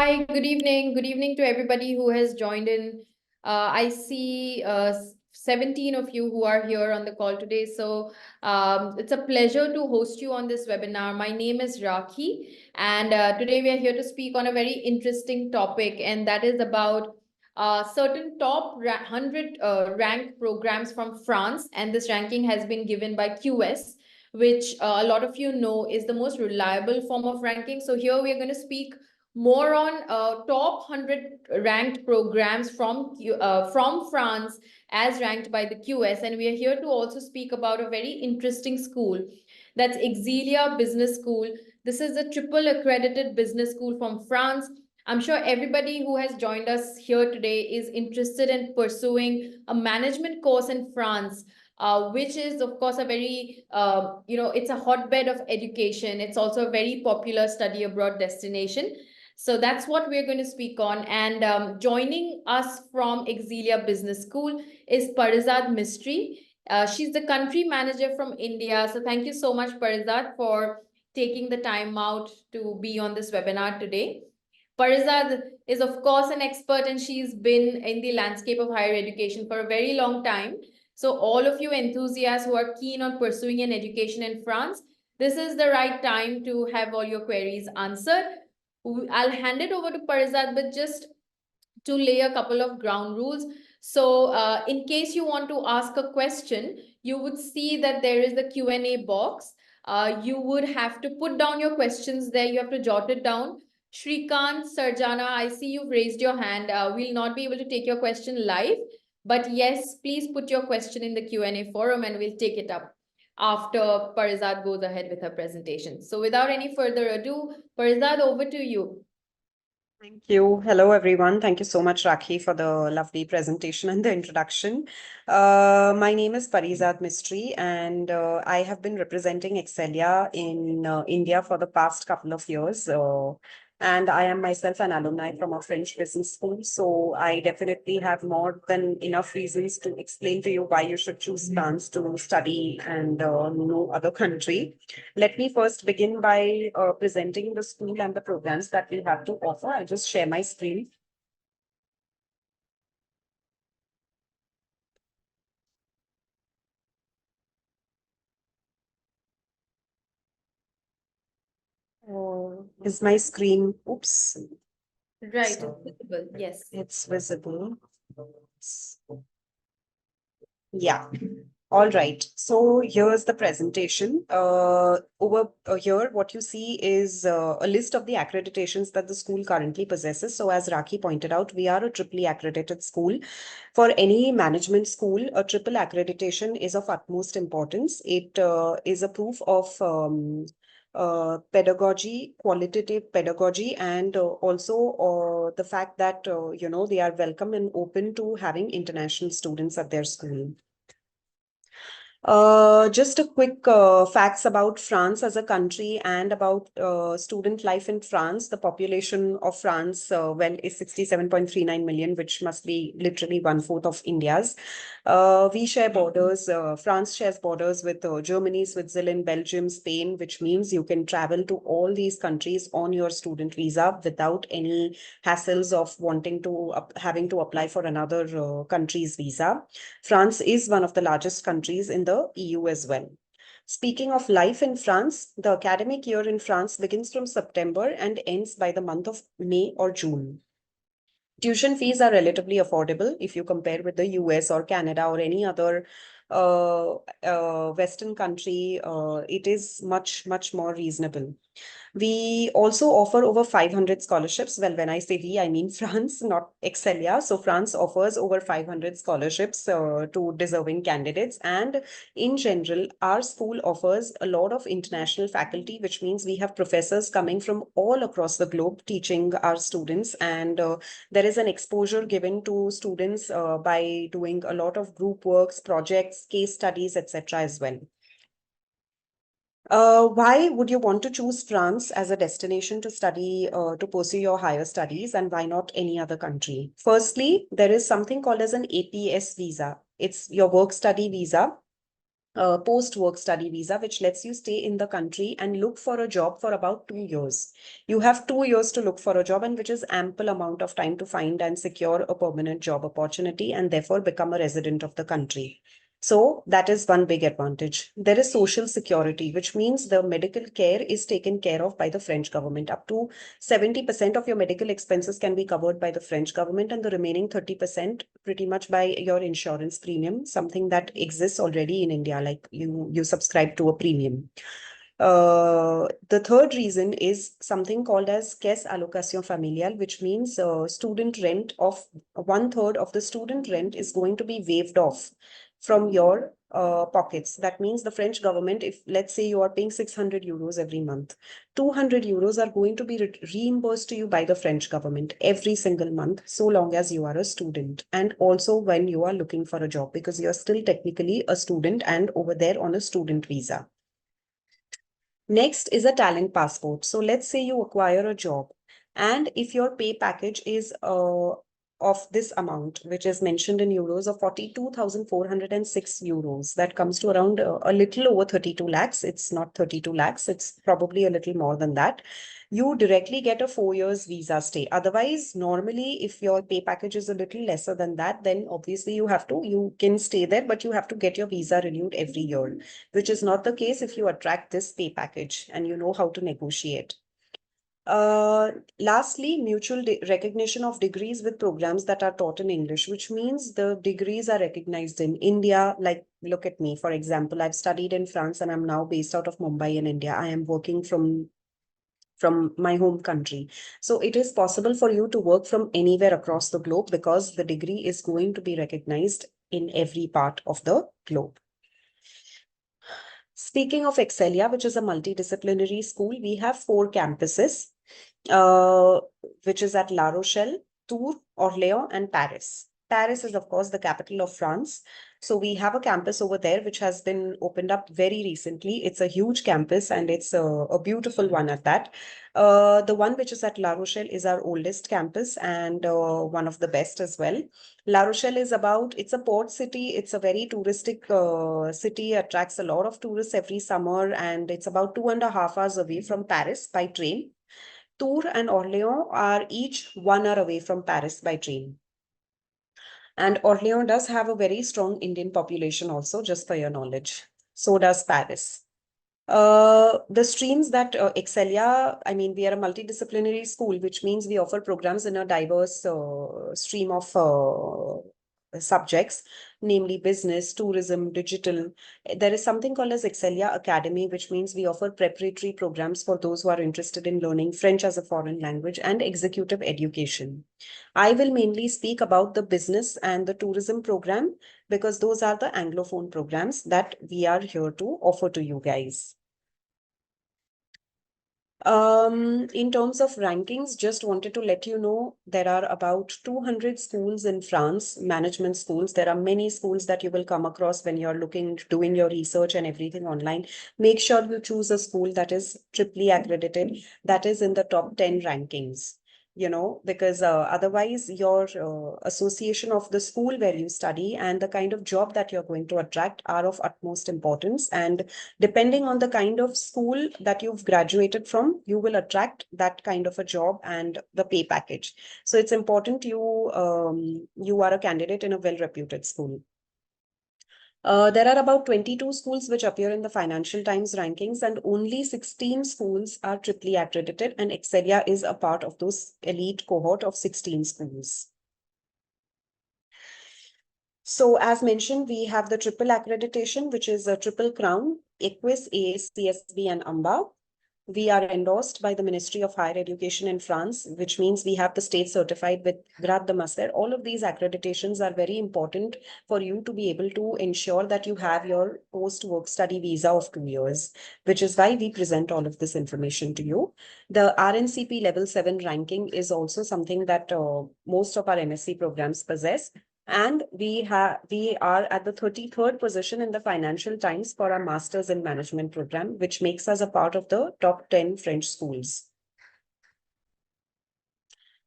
Hi, good evening. Good evening to everybody who has joined in. I see 17 of you who are here on the call today. So it's a pleasure to host you on this webinar. My name is Raki, and today we are here to speak on a very interesting topic, and that is about certain top 100 ranked programs from France. And this ranking has been given by QS, which a lot of you know is the most reliable form of ranking. So here we are going to speak more on top 100 ranked programs from France as ranked by the QS. And we are here to also speak about a very interesting school. That's Excelia Business School. This is a triple-accredited business school from France. I'm sure everybody who has joined us here today is interested in pursuing a management course in France, which is, of course, a very, it's a hotbed of education. It's also a very popular study abroad destination. So that's what we're going to speak on. And joining us from Excelia Business School is Parizad Mystery. She's the country manager from India. So thank you so much, Parizad, for taking the time out to be on this webinar today. Parizad is, of course, an expert, and she's been in the landscape of higher education for a very long time. So all of you enthusiasts who are keen on pursuing an education in France, this is the right time to have all your queries answered. I'll hand it over to Parizad, but just to lay a couple of ground rules. So in case you want to ask a question, you would see that there is the Q&A box. You would have to put down your questions there. You have to jot it down. Shrikant, Sarjana, I see you've raised your hand. We'll not be able to take your question live, but yes, please put your question in the Q&A forum and we'll take it up after Parizad goes ahead with her presentation. So without any further ado, Parizad, over to you. Thank you. Hello, everyone. Thank you so much, Raki, for the lovely presentation and the introduction. My name is Parizad Mystery, and I have been representing Excelia in India for the past couple of years. And I am myself an alumni from a French business school. So I definitely have more than enough reasons to explain to you why you should choose France to study and no other country. Let me first begin by presenting the school and the programs that we have to offer. I'll just share my screen. Is my screen, oops. Right, it's visible. Yes. It's visible. Yeah. All right. So here's the presentation. Over here, what you see is a list of the accreditations that the school currently possesses. So as Raki pointed out, we are a triply accredited school. For any management school, a triple accreditation is of utmost importance. It is a proof of pedagogy, qualitative pedagogy, and also the fact that, they are welcome and open to having international students at their school. Just a quick facts about France as a country and about student life in France. The population of France, is 67.39 million, which must be literally 1/4 of India's. We share borders. France shares borders with Germany, Switzerland, Belgium, Spain, which means you can travel to all these countries on your student visa without any hassles of having to apply for another country's visa. France is one of the largest countries in the EU as well. Speaking of life in France, the academic year in France begins from September and ends by the month of May or June. Tuition fees are relatively affordable if you compare with the US or Canada or any other Western country. It is much, much more reasonable. We also offer over 500 scholarships. Well, when I say we, I mean France, not Excelia. So France offers over 500 scholarships to deserving candidates. And in general, our school offers a lot of international faculty, which means we have professors coming from all across the globe teaching our students. And there is an exposure given to students by doing a lot of group works, projects, case studies, etc. as well. Why would you want to choose France as a destination to study, to pursue your higher studies, and why not any other country? Firstly, there is something called as an APS visa. It's your work study visa. post-work study visa, which lets you stay in the country and look for a job for about 2 years. You have 2 years to look for a job, and which is ample amount of time to find and secure a permanent job opportunity and therefore become a resident of the country. So that is one big advantage. There is social security, which means the medical care is taken care of by the French government. Up to 70% of your medical expenses can be covered by the French government, and the remaining 30% pretty much by your insurance premium, something that exists already in India, like you subscribe to a premium. The third reason is something called as caisse allocation familiale, which means student rent of 1/3 of the student rent is going to be waived off from your pockets. That means the French government, if let's say you are paying 600 euros every month, 200 euros are going to be reimbursed to you by the French government every single month, so long as you are a student, and also when you are looking for a job, because you are still technically a student and over there on a student visa. Next is a talent passport. So let's say you acquire a job, and if your pay package is of this amount, which is mentioned in euros, of 42,406 euros, that comes to around a little over 32 lakhs. It's not 32 lakhs, it's probably a little more than that. You directly get a 4 years visa stay. Otherwise, normally, if your pay package is a little lesser than that, then obviously you can stay there, but you have to get your visa renewed every year, which is not the case if you attract this pay package and you know how to negotiate. Lastly, mutual recognition of degrees with programs that are taught in English, which means the degrees are recognized in India. Like, look at me, for example, I've studied in France and I'm now based out of Mumbai in India. I am working from my home country. So it is possible for you to work from anywhere across the globe because the degree is going to be recognized in every part of the globe. Speaking of Excelia, which is a multidisciplinary school, we have 4 campuses, which is at La Rochelle, Tours, Orléans, and Paris. Paris is, of course, the capital of France. So we have a campus over there, which has been opened up very recently. It's a huge campus and it's a beautiful one at that. The one which is at La Rochelle is our oldest campus and one of the best as well. La Rochelle is it's a port city. It's a very touristic city, attracts a lot of tourists every summer, and it's about 2.5 hours away from Paris by train. Tours and Orléans are each 1 hour away from Paris by train. And Orléans does have a very strong Indian population also, just for your knowledge. So does Paris. The streams that Excelia, I mean, we are a multidisciplinary school, which means we offer programs in a diverse stream of subjects, namely business, tourism, digital. There is something called as Excelia Academy, which means we offer preparatory programs for those who are interested in learning French as a foreign language and executive education. I will mainly speak about the business and the tourism program because those are the Anglophone programs that we are here to offer to you guys. In terms of rankings, just wanted to let you know there are about 200 schools in France, management schools. There are many schools that you will come across when you're doing your research and everything online. Make sure you choose a school that is triply accredited, that is in the top 10 rankings. Because otherwise your association of the school where you study and the kind of job that you're going to attract are of utmost importance. And depending on the kind of school that you've graduated from, you will attract that kind of a job and the pay package. So it's important you are a candidate in a well-reputed school. There are about 22 schools which appear in the Financial Times rankings, and only 16 schools are triply accredited, and Excelia is a part of those elite cohort of 16 schools. So as mentioned, we have the triple accreditation, which is a triple crown, EQUIS, AACSB, and AMBA. We are endorsed by the Ministry of Higher Education in France, which means we have the state certified with Grade de Master. All of these accreditations are very important for you to be able to ensure that you have your post-work study visa of 2 years, which is why we present all of this information to you. The RNCP Level 7 ranking is also something that most of our MSc programs possess. And we are at the 33rd position in the Financial Times for our Masters in Management program, which makes us a part of the top 10 French schools.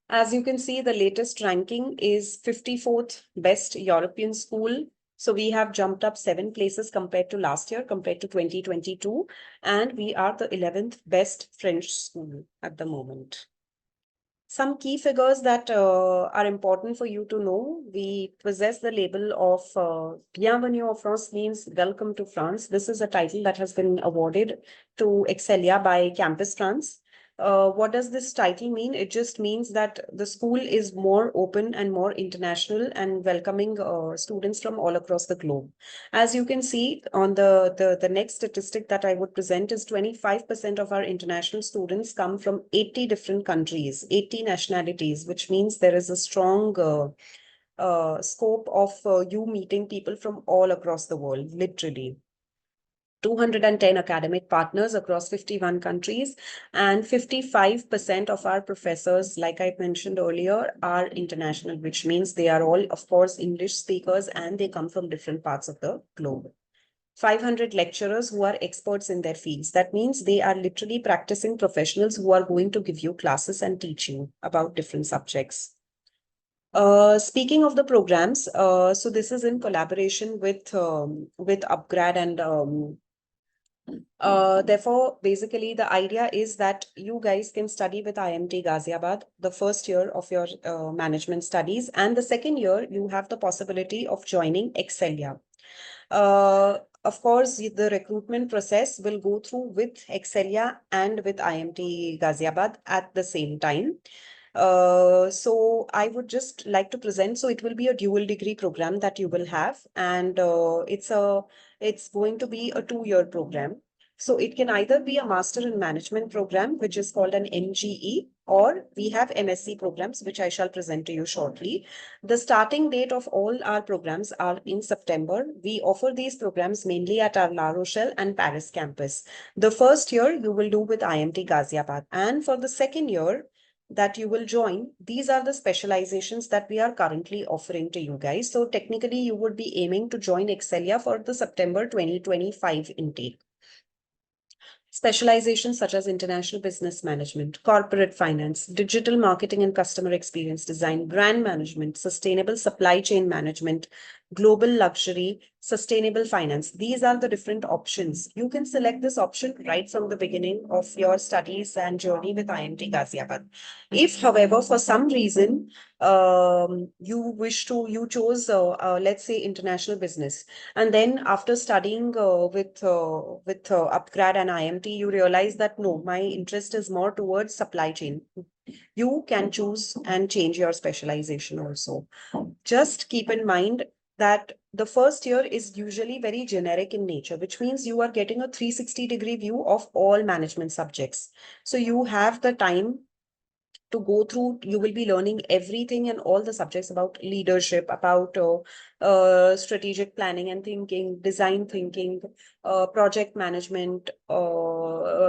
As you can see, the latest ranking is 54th best European school. So we have jumped up 7 places compared to last year, compared to 2022, and we are the 11th best French school at the moment. Some key figures that are important for you to know. We possess the label of Bienvenue en France, means welcome to France. This is a title that has been awarded to Excelia by Campus France. What does this title mean? It just means that the school is more open and more international and welcoming students from all across the globe. As you can see on the next statistic that I would present is 25% of our international students come from 80 different countries, 80 nationalities, which means there is a strong scope of you meeting people from all across the world, literally. 210 academic partners across 51 countries, and 55% of our professors, like I mentioned earlier, are international, which means they are all, of course, English speakers and they come from different parts of the globe. 500 lecturers who are experts in their fields. That means they are literally practicing professionals who are going to give you classes and teach you about different subjects. Speaking of the programs, so this is in collaboration with upGrad and therefore, basically, the idea is that you guys can study with IMT Ghaziabad the first year of your management studies, and the second year you have the possibility of joining Excelia. Of course, the recruitment process will go through with Excelia and with IMT Ghaziabad at the same time. So I would just like to present. So it will be a dual degree program that you will have, and it's going to be a 2-year program. So it can either be a Master in Management program, which is called an MGE, or we have MSc programs, which I shall present to you shortly. The starting date of all our programs are in September. We offer these programs mainly at our La Rochelle and Paris campus. The first year you will do with IMT Ghaziabad, and for the second year that you will join, these are the specializations that we are currently offering to you guys. So technically you would be aiming to join Excelia for the September 2025 intake. Specializations such as international business management, corporate finance, digital marketing and customer experience design, brand management, sustainable supply chain management, global luxury, sustainable finance. These are the different options. You can select this option right from the beginning of your studies and journey with IMT Ghaziabad. If, however, for some reason, you chose, let's say, international business, and then after studying with upGrad and IMT, you realize that no, my interest is more towards supply chain. You can choose and change your specialization also. Just keep in mind that the first year is usually very generic in nature, which means you are getting a 360-degree view of all management subjects. So you have the time to go through. You will be learning everything and all the subjects about leadership, about strategic planning and thinking, design thinking, project management,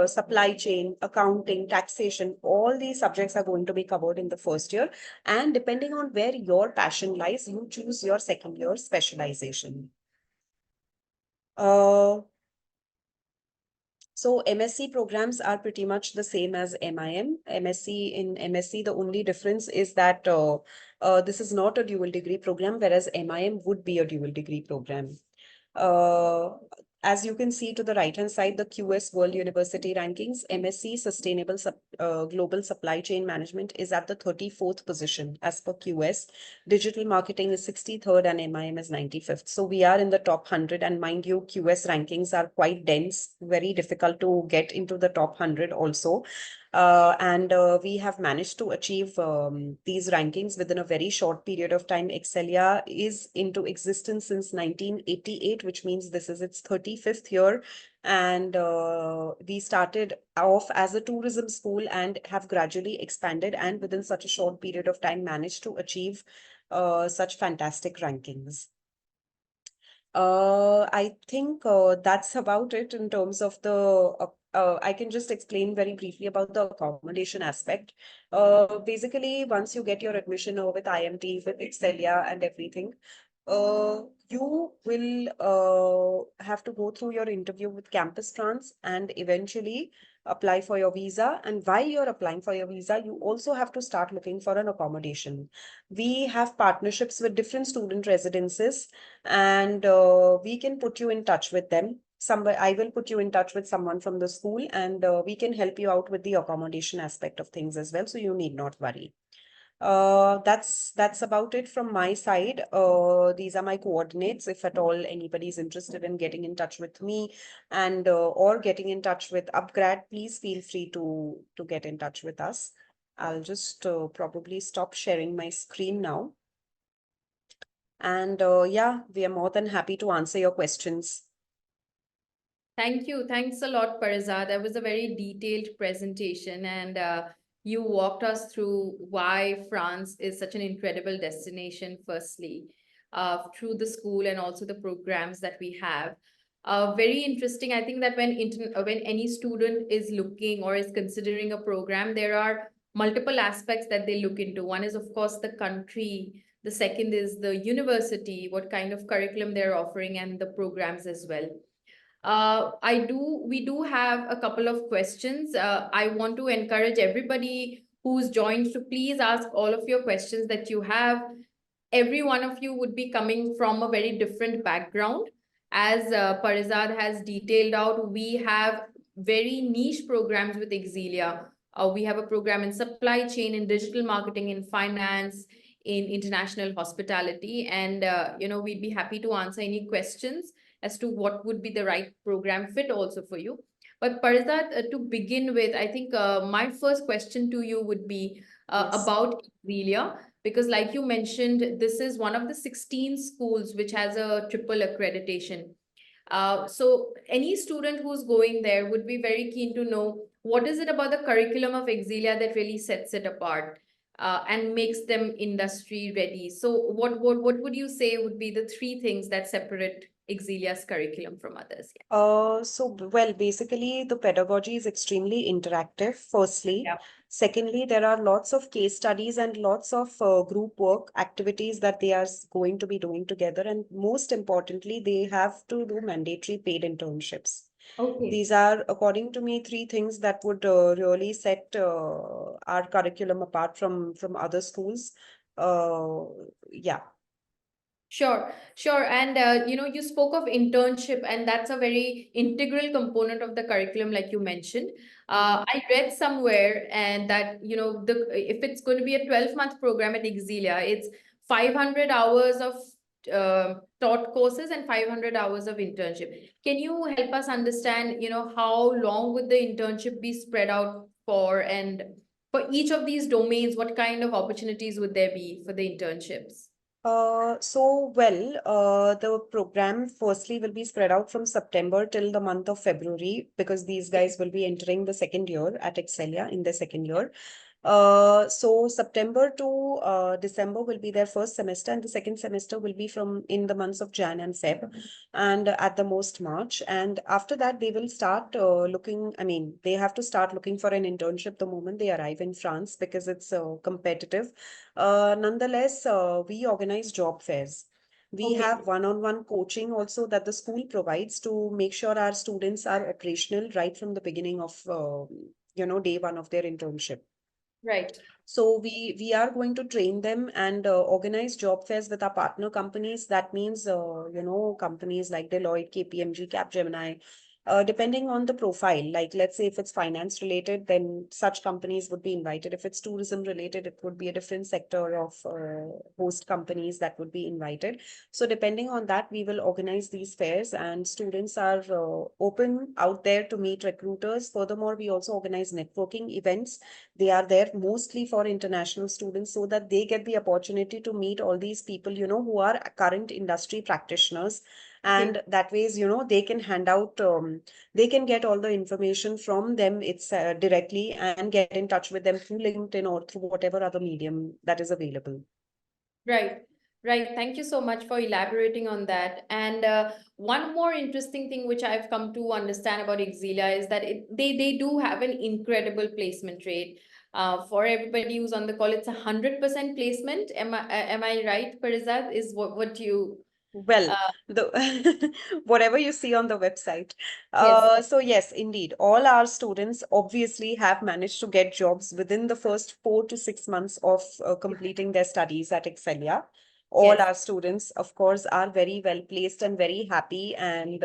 supply chain, accounting, taxation. All these subjects are going to be covered in the first year, and depending on where your passion lies, you choose your second year specialization. So MSc programs are pretty much the same as MIM. In MSc, the only difference is that this is not a dual degree program, whereas MIM would be a dual degree program. As you can see to the right-hand side, the QS World University rankings, MSc Sustainable Global Supply Chain Management is at the 34th position as per QS. Digital Marketing is 63rd and MIM is 95th. So we are in the top 100, and mind you, QS rankings are quite dense, very difficult to get into the top 100 also. And we have managed to achieve these rankings within a very short period of time. Excelia is into existence since 1988, which means this is its 35th year. And we started off as a tourism school and have gradually expanded, and within such a short period of time managed to achieve such fantastic rankings. I think that's about it in terms of the I can just explain very briefly about the accommodation aspect. Basically, once you get your admission with IMT, with Excelia and everything, You will have to go through your interview with Campus France and eventually apply for your visa. And while you're applying for your visa, you also have to start looking for an accommodation. We have partnerships with different student residences, and we can put you in touch with them. Somebody, I will put you in touch with someone from the school, and we can help you out with the accommodation aspect of things as well. So you need not worry. That's about it from my side. These are my coordinates. If at all anybody is interested in getting in touch with me and or getting in touch with upGrad, please feel free to get in touch with us. I'll just probably stop sharing my screen now. And yeah, we are more than happy to answer your questions. Thank you. Thanks a lot, Parizad. That was a very detailed presentation, and you walked us through why France is such an incredible destination, firstly, through the school and also the programs that we have. Very interesting. I think that when any student is looking or is considering a program, there are multiple aspects that they look into. One is, of course, the country. The second is the university, what kind of curriculum they're offering, and the programs as well. We do have a couple of questions. I want to encourage everybody who's joined to please ask all of your questions that you have. Every one of you would be coming from a very different background. As Parizad has detailed out, we have very niche programs with Excelia. We have a program in supply chain, in digital marketing, in finance, in international hospitality, and we'd be happy to answer any questions as to what would be the right program fit also for you. But Parizad, to begin with, I think my first question to you would be Yes. about Excelia, because like you mentioned, this is one of the 16 schools which has a triple accreditation. So any student who's going there would be very keen to know what is it about the curriculum of Excelia that really sets it apart and makes them industry ready. So what would you say would be the three things that separate Excelia's curriculum from others? Well, basically, the pedagogy is extremely interactive, firstly. Yeah. Secondly, there are lots of case studies and lots of group work activities that they are going to be doing together. And most importantly, they have to do mandatory paid internships. Okay. These are, according to me, three things that would really set our curriculum apart from other schools. Uh, yeah. Sure. And you spoke of internship, and that's a very integral component of the curriculum, like you mentioned. Mhm. I read somewhere, and that the if it's going to be a 12-month program at Excelia, it's 500 hours of taught courses and 500 hours of internship. Can you help us understand, how long would the internship be spread out for, and for each of these domains, what kind of opportunities would there be for the internships? The program firstly will be spread out from September till the month of February because these guys will be entering the second year at Excelia in their second year. So September to December will be their first semester, and the second semester will be from in the months of Jan and Feb, and at the most March. And after that, they will start looking. I mean, they have to start looking for an internship the moment they arrive in France because it's competitive. Nonetheless, we organize job fairs. We Okay. have one-on-one coaching also that the school provides to make sure our students are operational right from the beginning of day one of their internship. Right. So we are going to train them and organize job fairs with our partner companies. That means companies like Deloitte, KPMG, Capgemini. Depending on the profile, like let's say if it's finance related, then such companies would be invited. If it's tourism related, it would be a different sector of host companies that would be invited. So depending on that, we will organize these fairs, and students are open out there to meet recruiters. Furthermore, we also organize networking events. They are there mostly for international students so that they get the opportunity to meet all these people, who are current industry practitioners. Okay. And that ways, they can hand out, they can get all the information from them. It's directly and get in touch with them through LinkedIn or through whatever other medium that is available. Right. Right. Thank you so much for elaborating on that. And one more interesting thing which I've come to understand about Excelia is that they do have an incredible placement rate. For everybody who's on the call, it's 100% placement. Am I right, Parizad? Is what you Well, uh, the whatever you see on the website. yes, So yes, indeed, all our students obviously have managed to get jobs within the first 4 to 6 months of completing their studies at Excelia. All yes. our students, of course, are very well placed and very happy. And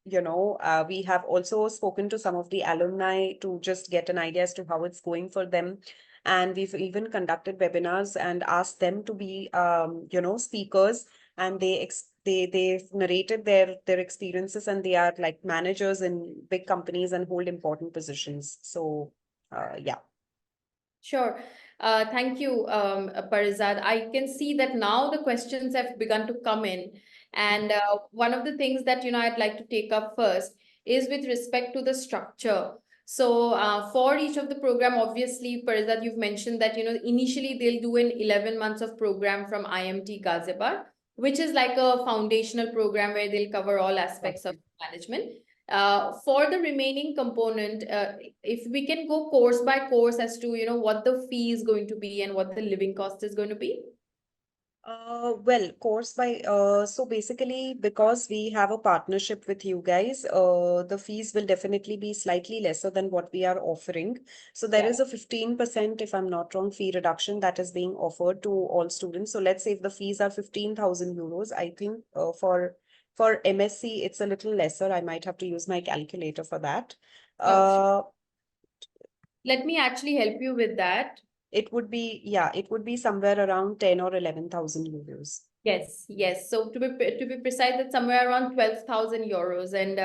we have also spoken to some of the alumni to just get an idea as to how it's going for them. And we've even conducted webinars and asked them to be, speakers, and they've narrated their experiences, and they are like managers in big companies and hold important positions. So yeah. Sure. Thank you, Parizad. I can see that now the questions have begun to come in. And one of the things that, I'd like to take up first is with respect to the structure. So for each of the program, obviously, Parizad, you've mentioned that, initially they'll do an 11 months of program from IMT Ghaziabad, which is like a foundational program where they'll cover all aspects of management. For the remaining component, if we can go course by course as to, what the fee is going to be and what the living cost is going to be. Well, course by so basically, because we have a partnership with you guys, the fees will definitely be slightly lesser than what we are offering. So there Yeah. is a 15%, if I'm not wrong, fee reduction that is being offered to all students. So let's say if the fees are 15,000 euros, I think for MSc it's a little lesser. I might have to use my calculator for that. Sure. Uh, Let me actually help you with that. it would be somewhere around 10 or 11,000 euros. Yes, yes. So to be precise, it's somewhere around 12,000 euros, and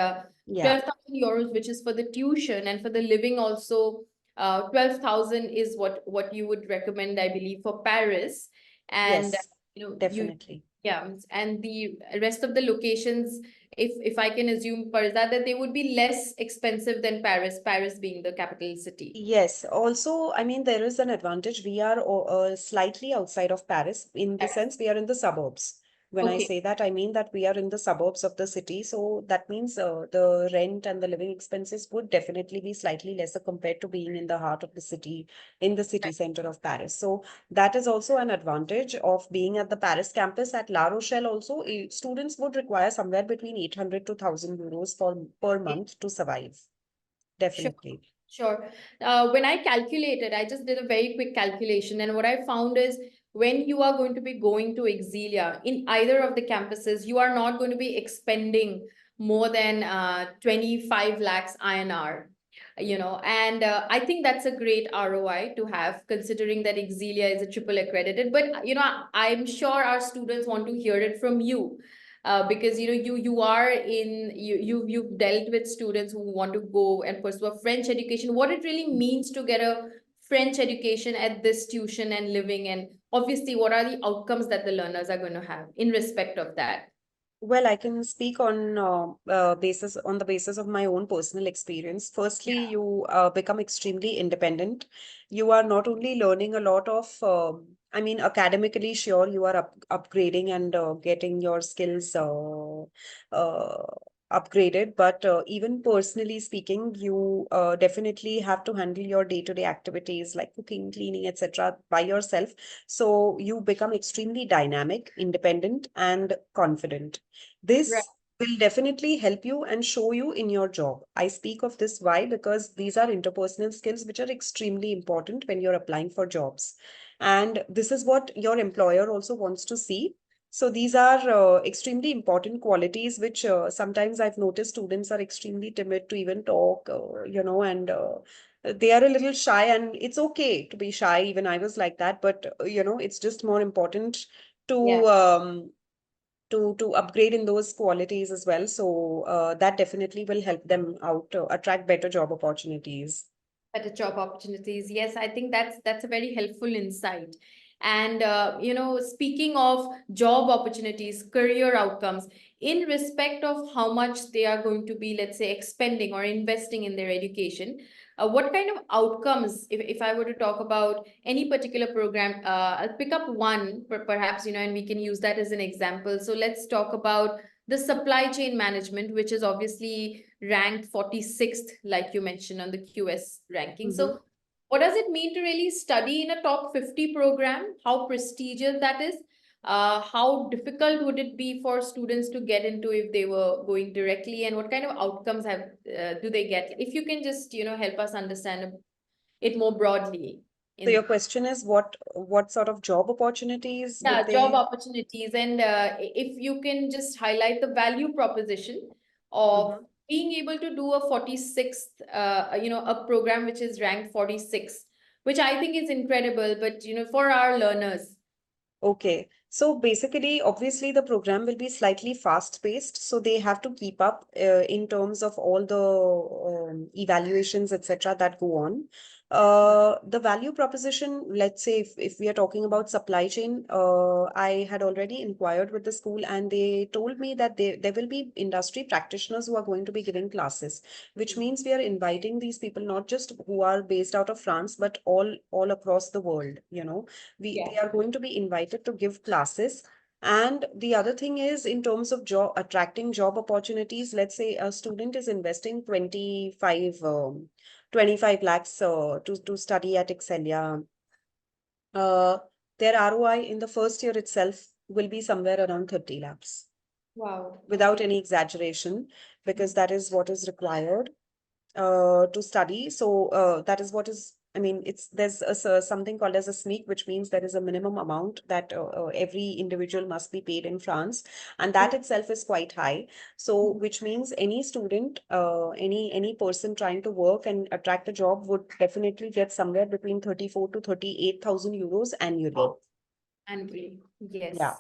Yeah. 12,000 euros, which is for the tuition, and for the living also, 12,000 is what you would recommend, I believe, for Paris. And Yes, you definitely. yeah, and the rest of the locations, if I can assume, Parizad, that they would be less expensive than Paris, Paris being the capital city. Yes, also, I mean, there is an advantage. We are slightly outside of Paris in the Yes. sense we are in the suburbs. When I Okay. say that, I mean that we are in the suburbs of the city. So that means the rent and the living expenses would definitely be slightly lesser compared to being in the heart of the city, in the city center of Paris. So that is also an advantage of being at the Paris campus. At La Rochelle also, students would require somewhere between 800 to 1,000 euros for per month to survive. Sure. Definitely. Sure. When I calculated, I just did a very quick calculation, and what I found is when you are going to be going to Excelia in either of the campuses, you are not going to be expending more than 25 lakhs INR, and I think that's a great ROI to have, considering that Excelia is a triple accredited. But, I'm sure our students want to hear it from you, because you are in you've dealt with students who want to go and pursue a French education, what it really means to get a French education at this tuition and living, and obviously what are the outcomes that the learners are going to have in respect of that. Well, I can speak on the basis of my own personal experience. Firstly, Yeah. you become extremely independent. You are not only learning a lot of, I mean, academically, sure, you are upgrading and getting your skills uh, upgraded, but even personally speaking, you definitely have to handle your day-to-day activities like cooking, cleaning, etc. by yourself. So you become extremely dynamic, independent, and confident. Right. This will definitely help you and show you in your job. I speak of this why? Because these are interpersonal skills which are extremely important when you're applying for jobs. And this is what your employer also wants to see. So these are extremely important qualities which sometimes I've noticed students are extremely timid to even talk, and they are a little shy, and it's okay to be shy. Even I was like that, but it's just more important Yeah. to to upgrade in those qualities as well. So that definitely will help them out to attract better job opportunities. Better job opportunities. Yes, I think that's a very helpful insight. And speaking of job opportunities, career outcomes, in respect of how much they are going to be, let's say, expending or investing in their education, what kind of outcomes, if I were to talk about any particular program, I'll pick up one, perhaps, and we can use that as an example. So let's talk about the supply chain management, which is obviously ranked 46th, like you mentioned, on the QS ranking. Mhm. So what does it mean to really study in a top 50 program? How prestigious that is? How difficult would it be for students to get into if they were going directly, and what kind of outcomes have do they get? If you can just, help us understand it more broadly. So your question is what sort of job opportunities would Yeah, job they? opportunities, and if you can just highlight the value proposition of Mhm. being able to do a 46th, a program which is ranked 46, which I think is incredible, but for our learners. Okay. So basically, obviously, the program will be slightly fast-paced, so they have to keep up in terms of all the evaluations, etc., that go on. The value proposition, let's say if we are talking about supply chain, I had already inquired with the school and they told me that there will be industry practitioners who are going to be giving classes, which means we are inviting these people not just who are based out of France, but all across the world, Yeah. they are going to be invited to give classes. And the other thing is in terms of attracting job opportunities, let's say a student is investing 25 lakhs to study at Excelia. Uh, their ROI in the first year itself will be somewhere around 30 lakhs Wow. without any exaggeration, because that is what is required to study. So that is what is, I mean, there's something called as a SMEEC, which means there is a minimum amount that every individual must be paid in France, and that itself is quite high. So which means any student, any person trying to work and attract a job would definitely get somewhere between 34 to 38,000 euros annually. Annually. Yeah. Yes.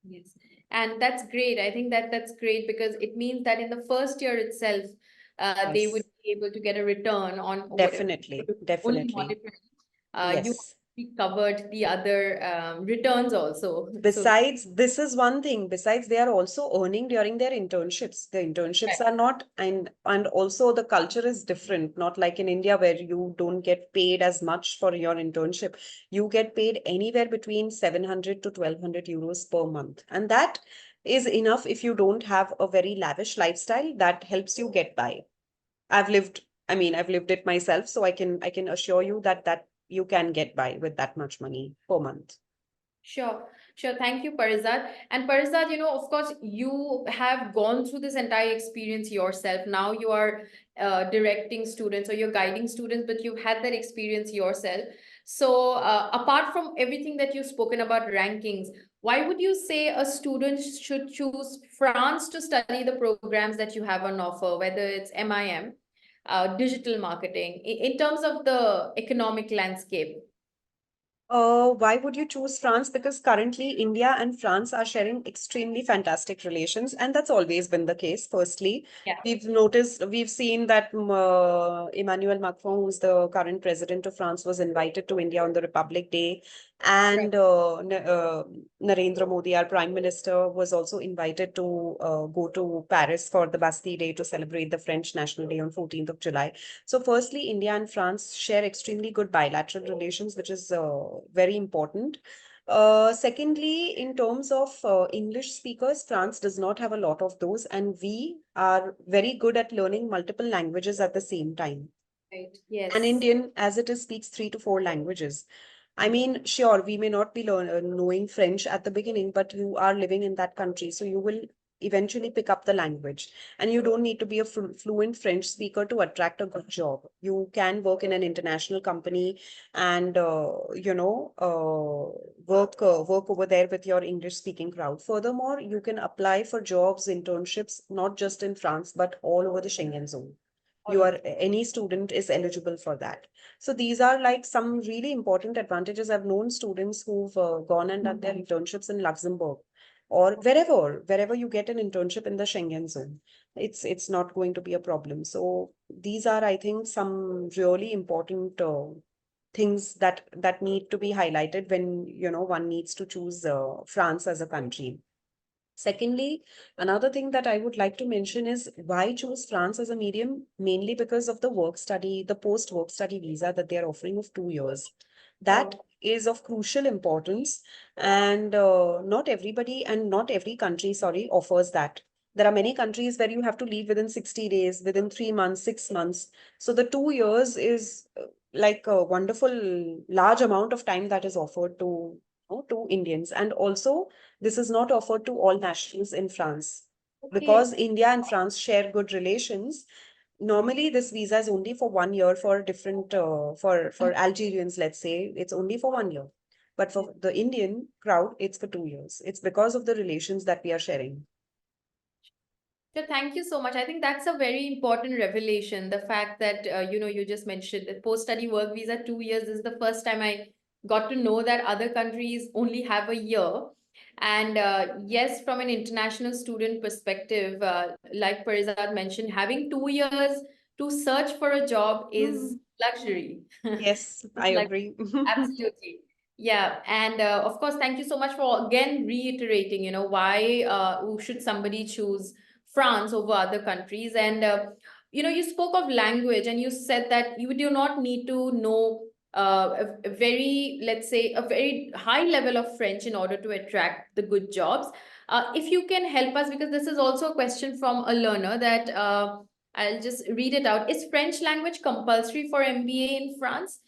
Yes. And that's great. I think that's great because it means that in the first year itself, they would Yes. be able to get a return on whatever, Definitely. only Definitely. monetary. You Yes. covered the other returns also. So Besides, this is one thing. Besides, they are also earning during their internships. The internships are not, and also the culture is different. Not like in India where you don't get paid as much for your internship. You get paid anywhere between 700 to 1200 euros per month, and that is enough if you don't have a very lavish lifestyle. That helps you get by. I've lived. I mean, I've lived it myself, so I can assure you that you can get by with that much money per month. sure, sure. Thank you, Parizad. And Parizad, of course, you have gone through this entire experience yourself. Now you are directing students or you're guiding students, but you've had that experience yourself. So, apart from everything that you've spoken about rankings, why would you say a student should choose France to study the programs that you have on offer, whether it's MIM, digital marketing, in terms of the economic landscape? Why would you choose France? Because currently India and France are sharing extremely fantastic relations, and that's always been the case. Firstly, Yeah, we've seen that Emmanuel Macron, who's the current president of France, was invited to India on the Republic Day, right. and Narendra Modi, our Prime Minister, was also invited to go to Paris for the Bastille Day to celebrate the French National Day on 14th of July. So firstly, India and France share extremely good bilateral relations, which is very important. Secondly, in terms of English speakers, France does not have a lot of those, and we are very good at learning multiple languages at the same time. Right. An Yes. Indian, as it is, speaks 3 to 4 languages. I mean, sure, we may not be knowing French at the beginning, but you are living in that country, so you will eventually pick up the language. And you don't need to be a fluent French speaker to attract a good job. You can work in an international company and, work over there with your English speaking crowd. Furthermore, you can apply for jobs, internships, not just in France, but all over the Schengen zone. All of Any student is eligible for that. So these are like some really important advantages. I've known students who've gone and done their internships in Luxembourg or wherever you get an internship in the Schengen zone. It's not going to be a problem. So these are, I think, some really important things that need to be highlighted when one needs to choose France as a country. Secondly, another thing that I would like to mention is why choose France as a medium? Mainly because of the work study, the post work study visa that they are offering of 2 years. That is of crucial importance, and not everybody and not every country, sorry, offers that. There are many countries where you have to leave within 60 days, within 3 months, 6 months. So the 2 years is like a wonderful large amount of time that is offered to, to Indians. And also, this is not offered to all nationals in France. Okay. Because India and France share good relations, normally this visa is only for 1 year for different, for Algerians, let's say, it's only for 1 year. But for the Indian crowd, it's for 2 years. It's because of the relations that we are sharing. So thank you so much. I think that's a very important revelation. The fact that, you just mentioned that post-study work visa 2 years is the first time I got to know that other countries only have a year. And yes, from an international student perspective, like Parizad mentioned, having 2 years to search for a job is Mm, luxury. yes, I It's like agree. absolutely. Yeah. And of course, thank you so much for again reiterating, why should somebody choose France over other countries. And, you spoke of language and you said that you do not need to know a very, let's say, a very high level of French in order to attract the good jobs. If you can help us, because this is also a question from a learner that I'll just read it out. Is French language compulsory for MBA in France?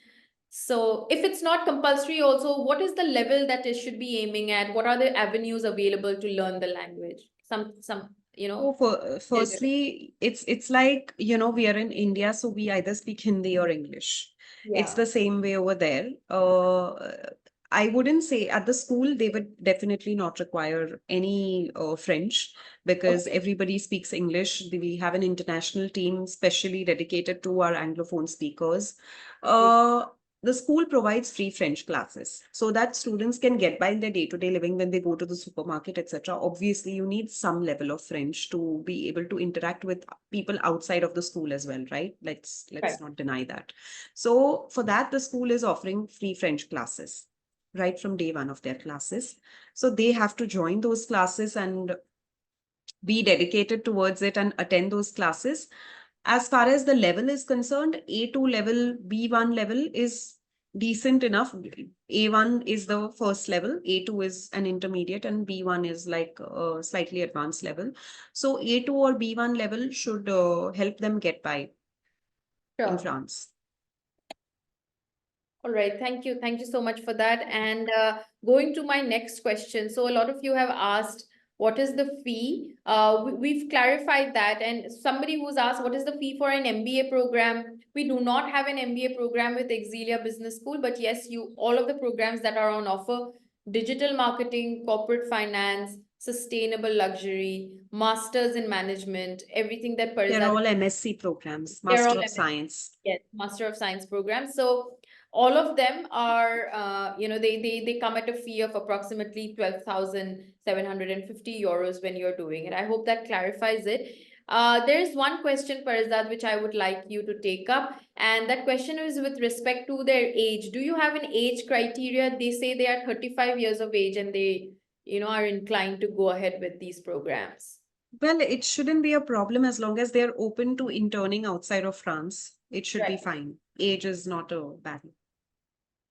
So if it's not compulsory also, what is the level that it should be aiming at? What are the avenues available to learn the language? Some, So firstly, it's like, we are in India, so we either speak Hindi or English. It's yeah. the same way over there. I wouldn't say at the school they would definitely not require any French, because Okay. everybody speaks English. We have an international team specially dedicated to our Anglophone speakers. Okay. Uh, the school provides free French classes so that students can get by in their day-to-day living when they go to the supermarket, etc. Obviously, you need some level of French to be able to interact with people outside of the school as well, right? Let's Right. not deny that. So for that, the school is offering free French classes right from day one of their classes. So they have to join those classes and be dedicated towards it and attend those classes. As far as the level is concerned, A2 level, B1 level is decent enough. A1 is the first level, A2 is an intermediate, and B1 is like a slightly advanced level. So A2 or B1 level should help them get by in Sure. France. All right. Thank you. Thank you so much for that. And going to my next question. So a lot of you have asked, what is the fee? We've clarified that. And somebody who's asked, what is the fee for an MBA program? We do not have an MBA program with Excelia Business School, but yes, all of the programs that are on offer, digital marketing, corporate finance, sustainable luxury, masters in management, everything that They're Parizad, all MSc programs, they're all Master of Science. yes, Master of Science program. So all of them are, they come at a fee of approximately 12,750 euros when you're doing it. I hope that clarifies it. There's one question, Parizad, which I would like you to take up. And that question is with respect to their age. Do you have an age criteria? They say they are 35 years of age and they, are inclined to go ahead with these programs. Well, it shouldn't be a problem as long as they're open to interning outside of France. It should be Right. fine. Age is not a barrier.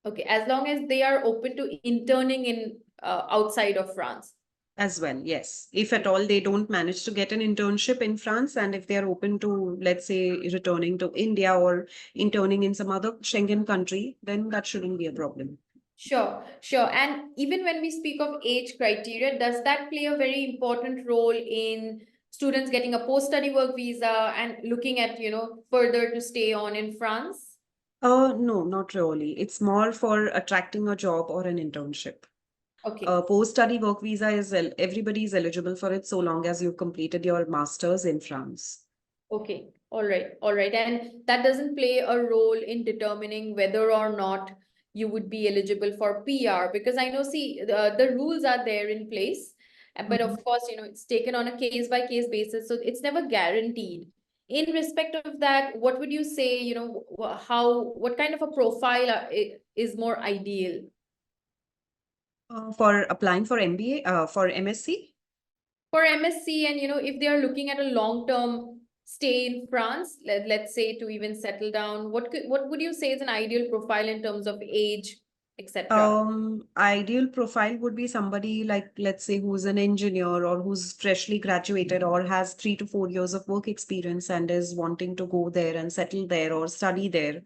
Okay, as long as they are open to interning in outside of France. As well, yes. If at all they don't manage to get an internship in France, and if they're open to, let's say, returning to India or interning in some other Schengen country, then that shouldn't be a problem. Sure, sure. And even when we speak of age criteria, does that play a very important role in students getting a post-study work visa and looking at, further to stay on in France? No, not really. It's more for attracting a job or an internship. Okay. Post-study work visa is everybody is eligible for it so long as you've completed your master's in France. Okay. All right. All right. And that doesn't play a role in determining whether or not you would be eligible for PR, because I know, see, the rules are there in place. But Mhm. of course, it's taken on a case by case basis. So it's never guaranteed. In respect of that, what would you say, what kind of a profile is more ideal? For applying for MBA, for MSc? For MSc, and if they are looking at a long-term stay in France, let's say to even settle down, what would you say is an ideal profile in terms of age, etc.? Ideal profile would be somebody like, let's say, who's an engineer or who's freshly graduated or has 3 to 4 years of work experience and is wanting to go there and settle there or study there.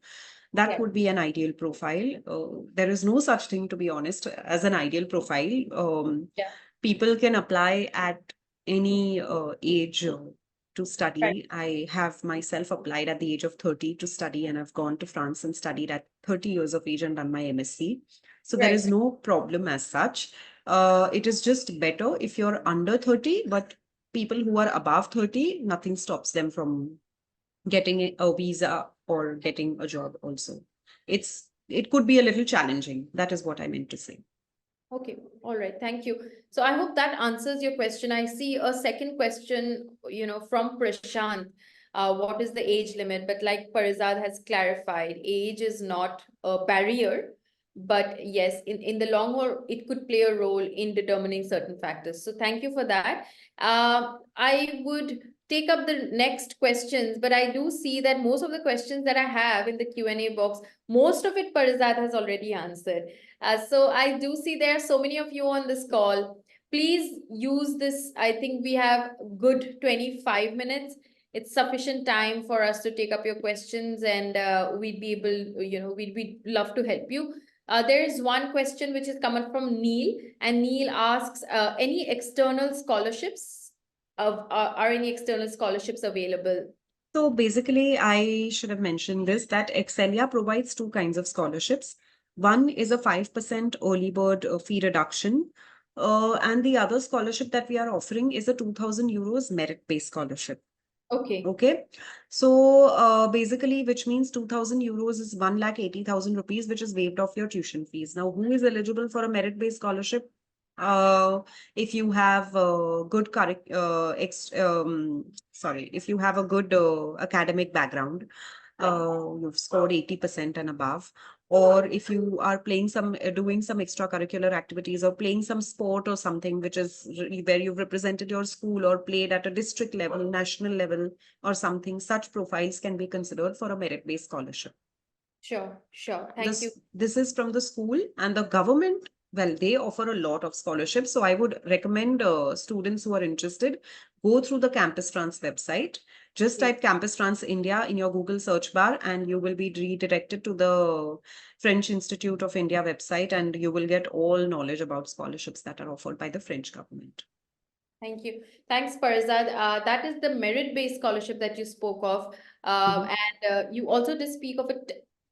That Yeah. would be an ideal profile. There is no such thing, to be honest, as an ideal profile. Yeah. People can apply at any age to Right. study. I have myself applied at the age of 30 to study, and I've gone to France and studied at 30 years of age and done my MSc. So there is Right. no problem as such. It is just better if you're under 30, but people who are above 30, nothing stops them from getting a visa or getting a job also. It could be a little challenging. That is what I meant to say. Okay, all right, thank you. So I hope that answers your question. I see a second question, from Prashant. What is the age limit? But like Parizad has clarified, age is not a barrier, but yes, in the long haul, it could play a role in determining certain factors. So thank you for that. I would take up the next questions, but I do see that most of the questions that I have in the Q&A box, most of it Parizad has already answered. So I do see there are so many of you on this call. Please use this. I think we have good 25 minutes. It's sufficient time for us to take up your questions, and we'd be able, we'd love to help you. There is one question which is coming from Neil, and Neil asks, any external scholarships are any external scholarships available? So basically, I should have mentioned this, that Excelia provides two kinds of scholarships. One is a 5% early bird fee reduction. And the other scholarship that we are offering is a 2,000 euros merit-based scholarship. Okay. Okay. So basically, which means 2,000 euros is 1,80,000 rupees, which is waived off your tuition fees. Now, who is eligible for a merit-based scholarship? If you have a good if you have a good academic background, you've scored 80% and above, or if you are doing some extracurricular activities or playing some sport or something which is where you've represented your school or played at a district level, national level or something, such profiles can be considered for a merit-based scholarship. Sure, sure. Thank you. This is from the school, and the government, well, they offer a lot of scholarships. So I would recommend students who are interested, go through the Campus France website. Just type Campus France India in your Google search bar, and you will be redirected to the French Institute of India website, and you will get all knowledge about scholarships that are offered by the French government. Thank you. Thanks, Parizad. That is the merit-based scholarship that you spoke of. And you also did speak of a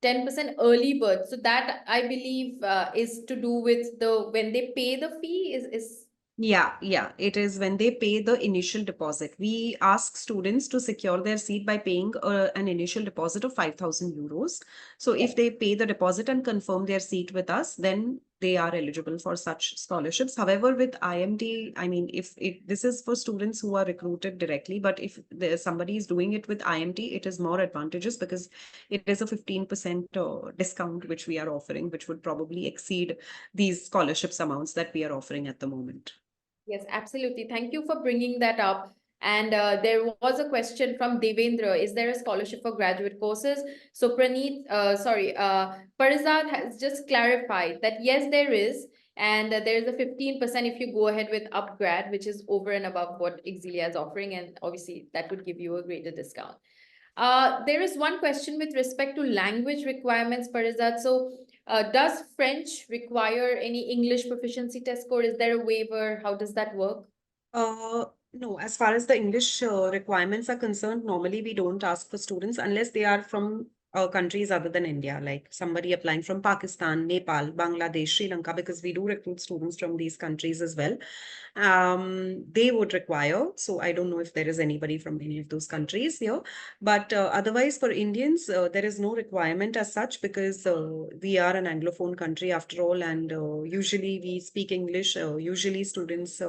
10% early bird. So that, I believe, is to do with when they pay the fee is. Yeah, it is when they pay the initial deposit. We ask students to secure their seat by paying an initial deposit of 5,000 euros. So if they pay the deposit and confirm their seat with us, then they are eligible for such scholarships. However, with IMT, I mean, if this is for students who are recruited directly, but if somebody is doing it with IMT, it is more advantageous because it is a 15% discount which we are offering, which would probably exceed these scholarships amounts that we are offering at the moment. Yes, absolutely. Thank you for bringing that up. And there was a question from Devendra. Is there a scholarship for graduate courses? So Parizad has just clarified that yes, there is. And there is a 15% if you go ahead with upGrad, which is over and above what Excelia is offering. And obviously, that would give you a greater discount. There is one question with respect to language requirements, Parizad. So does French require any English proficiency test score? Is there a waiver? How does that work? No, as far as the English requirements are concerned, normally we don't ask for students unless they are from countries other than India, like somebody applying from Pakistan, Nepal, Bangladesh, Sri Lanka, because we do recruit students from these countries as well. They would require, so I don't know if there is anybody from any of those countries here, but otherwise for Indians, there is no requirement as such because we are an Anglophone country after all, and usually we speak English. Usually students,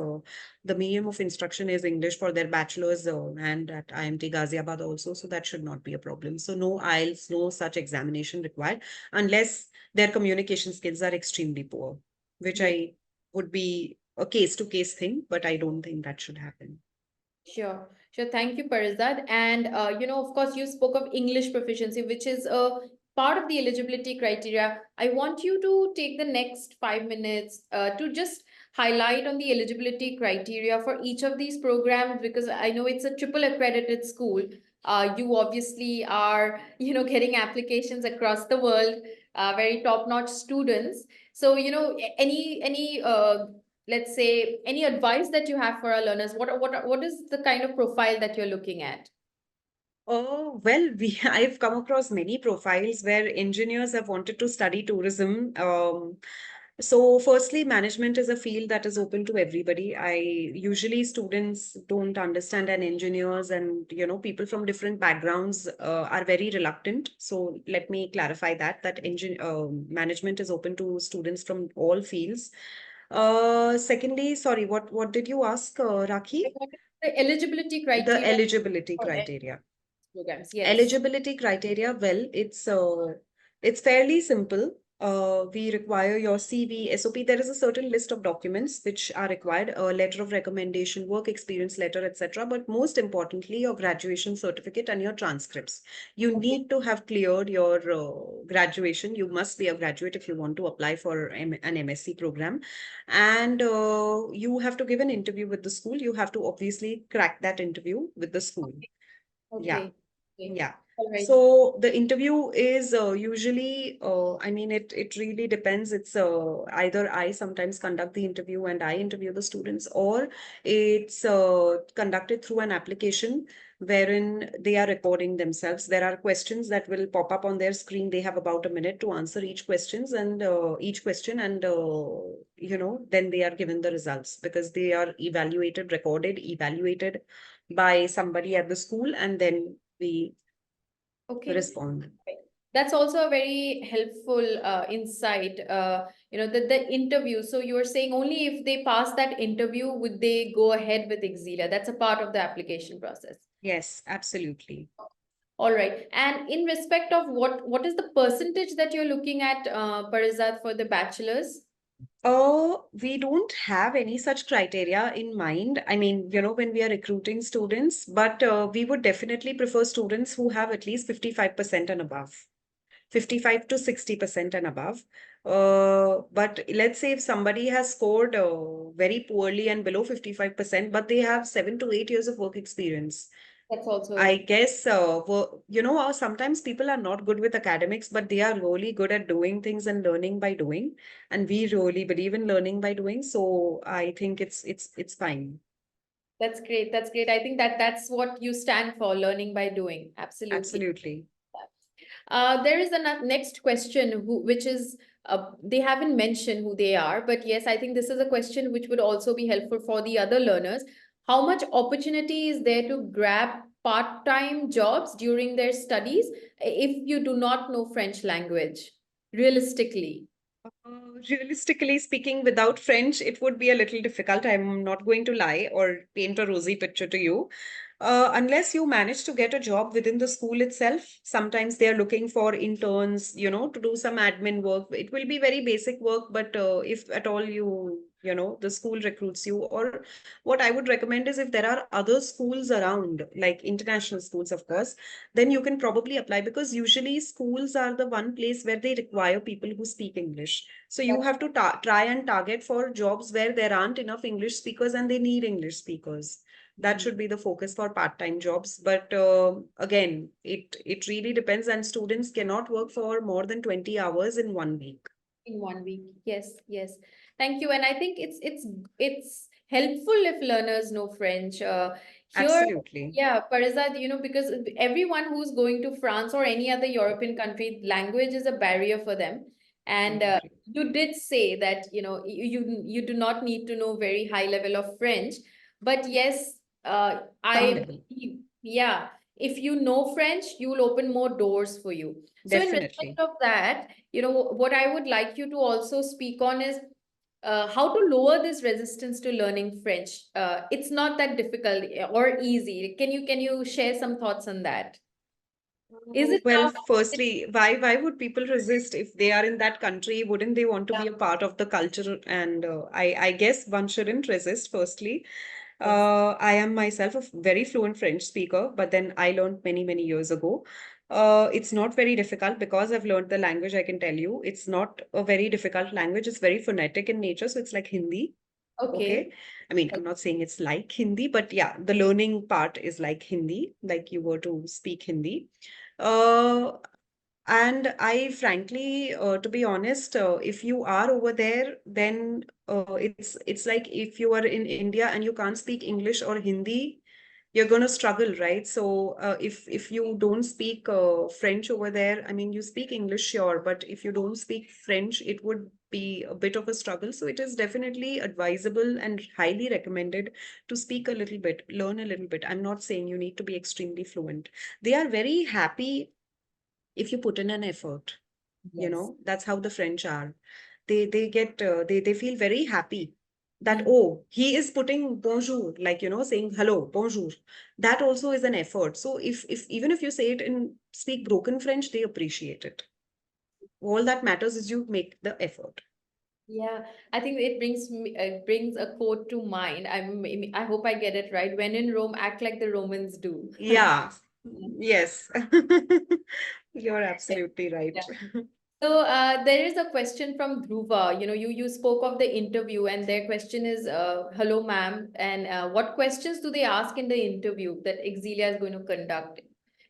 the medium of instruction is English for their bachelor's and at IMT Ghaziabad also, so that should not be a problem. So no IELTS, no such examination required unless their communication skills are extremely poor, which I would be a case-to-case thing, but I don't think that should happen. Sure, sure. Thank you, Parizad. And of course, you spoke of English proficiency, which is a part of the eligibility criteria. I want you to take the next 5 minutes to just highlight on the eligibility criteria for each of these programs, because I know it's a triple accredited school. You obviously are, getting applications across the world, very top-notch students. So, let's say, any advice that you have for our learners? What is the kind of profile that you're looking at? Oh, well, I've come across many profiles where engineers have wanted to study tourism. So firstly, management is a field that is open to everybody. I usually students don't understand, and engineers and people from different backgrounds are very reluctant. So let me clarify that management is open to students from all fields. Secondly, sorry, what did you ask, I Raki? wanted the eligibility The criteria eligibility for criteria. programs. Yes. Eligibility criteria, well, it's fairly simple. We require your CV, SOP. There is a certain list of documents which are required, a letter of recommendation, work experience letter, etc. But most importantly, your graduation certificate and your transcripts. You Okay. need to have cleared your graduation. You must be a graduate if you want to apply for an MSc program. And you have to give an interview with the school. You have to obviously crack that interview with the school. Yeah. Okay. Okay. Yeah. All right. So the interview is usually, I mean, it really depends. It's either I sometimes conduct the interview and I interview the students, or it's conducted through an application wherein they are recording themselves. There are questions that will pop up on their screen. They have about a minute to answer each question, and then they are given the results because they are evaluated by somebody at the school, and then we Okay. respond. That's also a very helpful insight. The interview. So you were saying only if they pass that interview would they go ahead with Excelia. That's a part of the application process. Yes, absolutely. All right. And in respect of what is the percentage that you're looking at, Parizad, for the bachelor's? We don't have any such criteria in mind. I mean, when we are recruiting students, but we would definitely prefer students who have at least 55% and above. 55 to 60% and above. But let's say if somebody has scored very poorly and below 55%, but they have 7 to 8 years of work experience. That's also I guess, sometimes people are not good with academics, but they are really good at doing things and learning by doing. And we really believe in learning by doing. So I think it's fine. that's great. That's great. I think that's what you stand for, learning by doing. Absolutely. Absolutely. There is a next question, which is they haven't mentioned who they are, but yes, I think this is a question which would also be helpful for the other learners. How much opportunity is there to grab part-time jobs during their studies if you do not know French language, realistically? Realistically speaking, without French, it would be a little difficult. I'm not going to lie or paint a rosy picture to you. Unless you manage to get a job within the school itself, sometimes they are looking for interns, to do some admin work. It will be very basic work, but if at all the school recruits you, or what I would recommend is if there are other schools around, like international schools, of course, then you can probably apply because usually schools are the one place where they require people who speak English. So you have to try and target for jobs where there aren't enough English speakers and they need English speakers. That should be the focus for part-time jobs. But again, it really depends, and students cannot work for more than 20 hours in 1 week. In 1 week. Yes, yes. Thank you. And I think it's helpful if learners know French. Here, Absolutely. yeah, Parizad, because everyone who's going to France or any other European country, language is a barrier for them. I And agree. you did say that, you do not need to know very high level of French. But yes, Some I level. believe, yeah, if you know French, you will open more doors for you. So in respect Definitely. of that, what I would like you to also speak on is how to lower this resistance to learning French. It's not that difficult or easy. Can you share some thoughts on that? Is it Well, tough? firstly, why would people resist if they are in that country? Wouldn't they want to Yeah. be a part of the culture? And I guess one shouldn't resist, firstly. Yes. I am myself a very fluent French speaker, but then I learned many years ago. It's not very difficult because I've learned the language, I can tell you. It's not a very difficult language. It's very phonetic in nature, so it's like Hindi. Okay. I mean, I'm not saying it's like Hindi, but yeah, the learning part is like Hindi, like you were to speak Hindi. Uh, and I frankly, to be honest, if you are over there, then it's like if you are in India and you can't speak English or Hindi, you're going to struggle, right? So if you don't speak French over there, I mean, you speak English, sure, but if you don't speak French, it would be a bit of a struggle. So it is definitely advisable and highly recommended to speak a little bit, learn a little bit. I'm not saying you need to be extremely fluent. They are very happy if you put in an effort. Yes. That's how the French are. They get they feel very happy that, Mhm. oh, he is putting bonjour, like, saying hello, bonjour. That also is an effort. So if even if you say it in speak broken French, they appreciate it. All that matters is you make the effort. Yeah, I think it brings a quote to mind. I hope I get it right. When in Rome, act like the Romans do. Yeah. Yes. You're absolutely right. Yeah. So there is a question from Dhruva. You spoke of the interview, and their question is, "Hello, ma'am," and what questions do they ask in the interview that Excelia is going to conduct?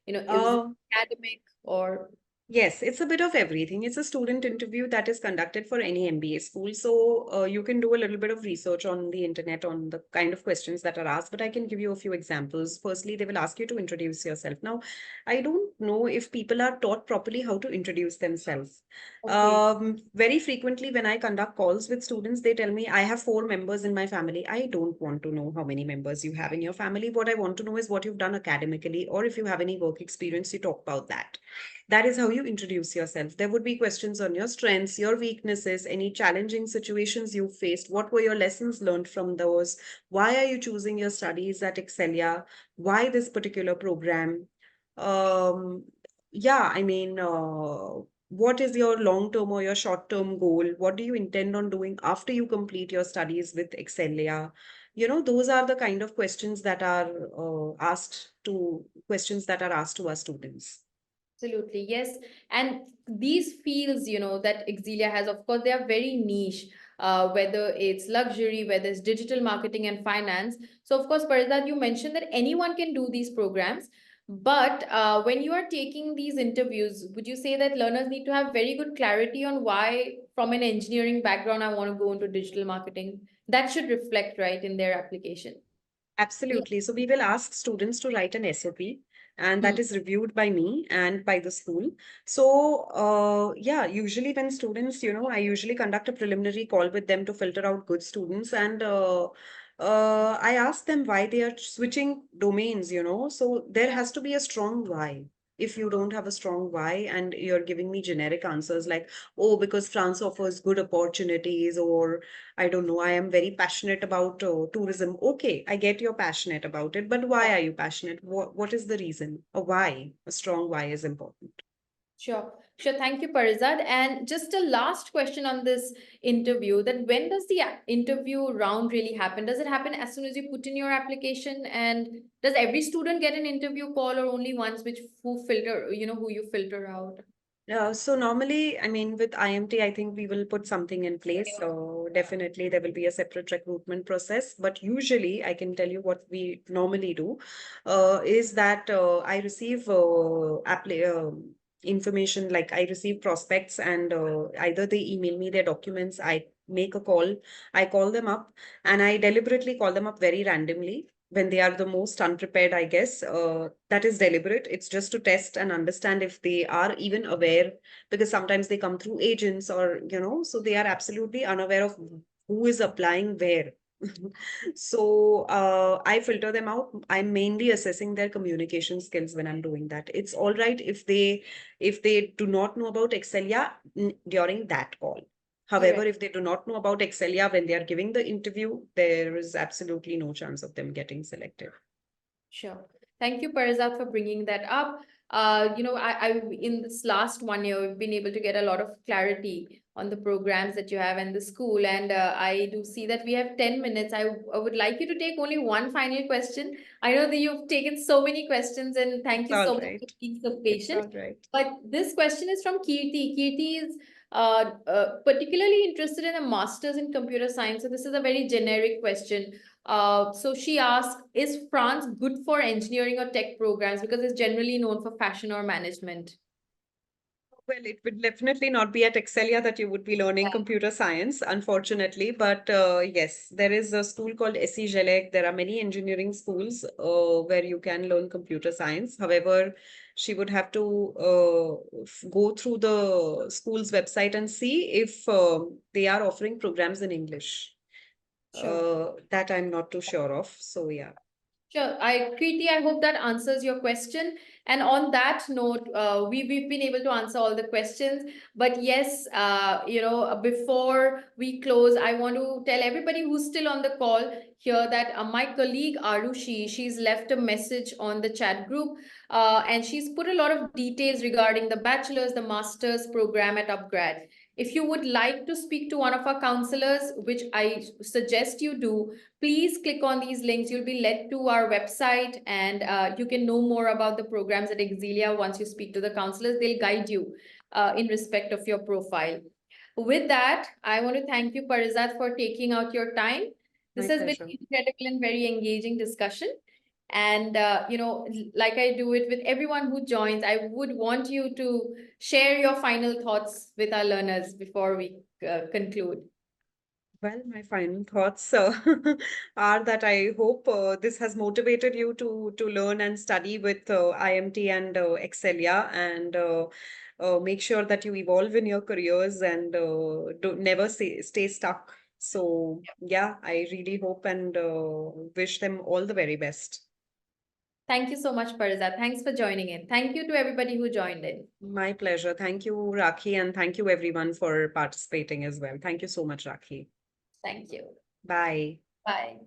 Is it Uh, academic or Yes, it's a bit of everything. It's a student interview that is conducted for any MBA school. So you can do a little bit of research on the internet on the kind of questions that are asked, but I can give you a few examples. Firstly, they will ask you to introduce yourself. Now, I don't know if people are taught properly how to introduce themselves. okay? Very frequently, when I conduct calls with students, they tell me, I have 4 members in my family. I don't want to know how many members you have in your family. What I want to know is what you've done academically, or if you have any work experience, you talk about that. That is how you introduce yourself. There would be questions on your strengths, your weaknesses, any challenging situations you faced. What were your lessons learned from those? Why are you choosing your studies at Excelia? Why this particular program? Um, yeah, I mean, what is your long term or your short term goal? What do you intend on doing after you complete your studies with Excelia? Those are the kind of questions that are asked to our students. Absolutely, yes. And these fields, that Excelia has, of course, they are very niche, whether it's luxury, whether it's digital marketing and finance. So, of course, Parizad, you mentioned that anyone can do these programs. But when you are taking these interviews, would you say that learners need to have very good clarity on why, from an engineering background, I want to go into digital marketing? That should reflect, right, in their application. Absolutely. So we will ask students to write an SOP, and Hmm. that is reviewed by me and by the school. So, yeah, usually when students, I usually conduct a preliminary call with them to filter out good students, and I ask them why they are switching domains. So there has to be a strong why. If you don't have a strong why and you're giving me generic answers like, oh, because France offers good opportunities, or I don't know, I am very passionate about tourism. Okay, I get you're passionate about it, but why are you passionate? What is the reason? A why, a strong why is important. Sure, sure. Thank you, Parizad. And just a last question on this interview, that when does the interview round really happen? Does it happen as soon as you put in your application? And does every student get an interview call, or only ones who you filter out? So normally, I mean, with IMT, I think we will put something in place. So definitely there will be a separate recruitment process. But usually, I can tell you what we normally do is that I receive information, like I receive prospects, and either they email me their documents, I make a call, I call them up, and I deliberately call them up very randomly when they are the most unprepared, I guess. That is deliberate. It's just to test and understand if they are even aware, because sometimes they come through agents, or, so they are absolutely unaware of who is applying where. So I filter them out. I'm mainly assessing their communication skills when I'm doing that. It's all right if they do not know about Excelia during that call. All However, right. if they do not know about Excelia when they are giving the interview, there is absolutely no chance of them getting selected. Sure. Thank you, Parizad, for bringing that up. In this last 1 year, we've been able to get a lot of clarity on the programs that you have in the school. And I do see that we have 10 minutes. I would like you to take only one final question. I know that you've taken so many questions, and thank It's you all so much for right. being so It's patient. all right. But this question is from Kirti. Kirti is particularly interested in a master's in computer science. So this is a very generic question. So she asked, is France good for engineering or tech programs because it's generally known for fashion or management? Well, it would definitely not be at Excelia that you would be learning computer science, unfortunately. But yes, there is a school called SE. There are many engineering schools where you can learn computer science. However, she would have to go through the school's website and see if they are offering programs in English. Sure. That I'm not too sure of. So yeah. Sure. Kriti, I hope that answers your question. And on that note, we've been able to answer all the questions. But yes, before we close, I want to tell everybody who's still on the call here that my colleague Arushi, she's left a message on the chat group, and she's put a lot of details regarding the bachelor's, the master's program at upGrad. If you would like to speak to one of our counselors, which I suggest you do, please click on these links. You'll be led to our website, and you can know more about the programs at Excelia once you speak to the counselors. They'll guide you in respect of your profile. With that, I want to thank you, Parizad, for taking out your time. This My has been pleasure. incredible and very engaging discussion. And, like I do it with everyone who joins, I would want you to share your final thoughts with our learners before we conclude. Well, my final thoughts are that I hope this has motivated you to learn and study with IMT and Excelia, and make sure that you evolve in your careers and don't never stay stuck. So yeah, I really hope and wish them all the very best. Thank you so much, Parizad. Thanks for joining in. Thank you to everybody who joined in. My pleasure. Thank you, Raki, and thank you everyone for participating as well. Thank you so much, Raki. Thank you. Bye. Bye.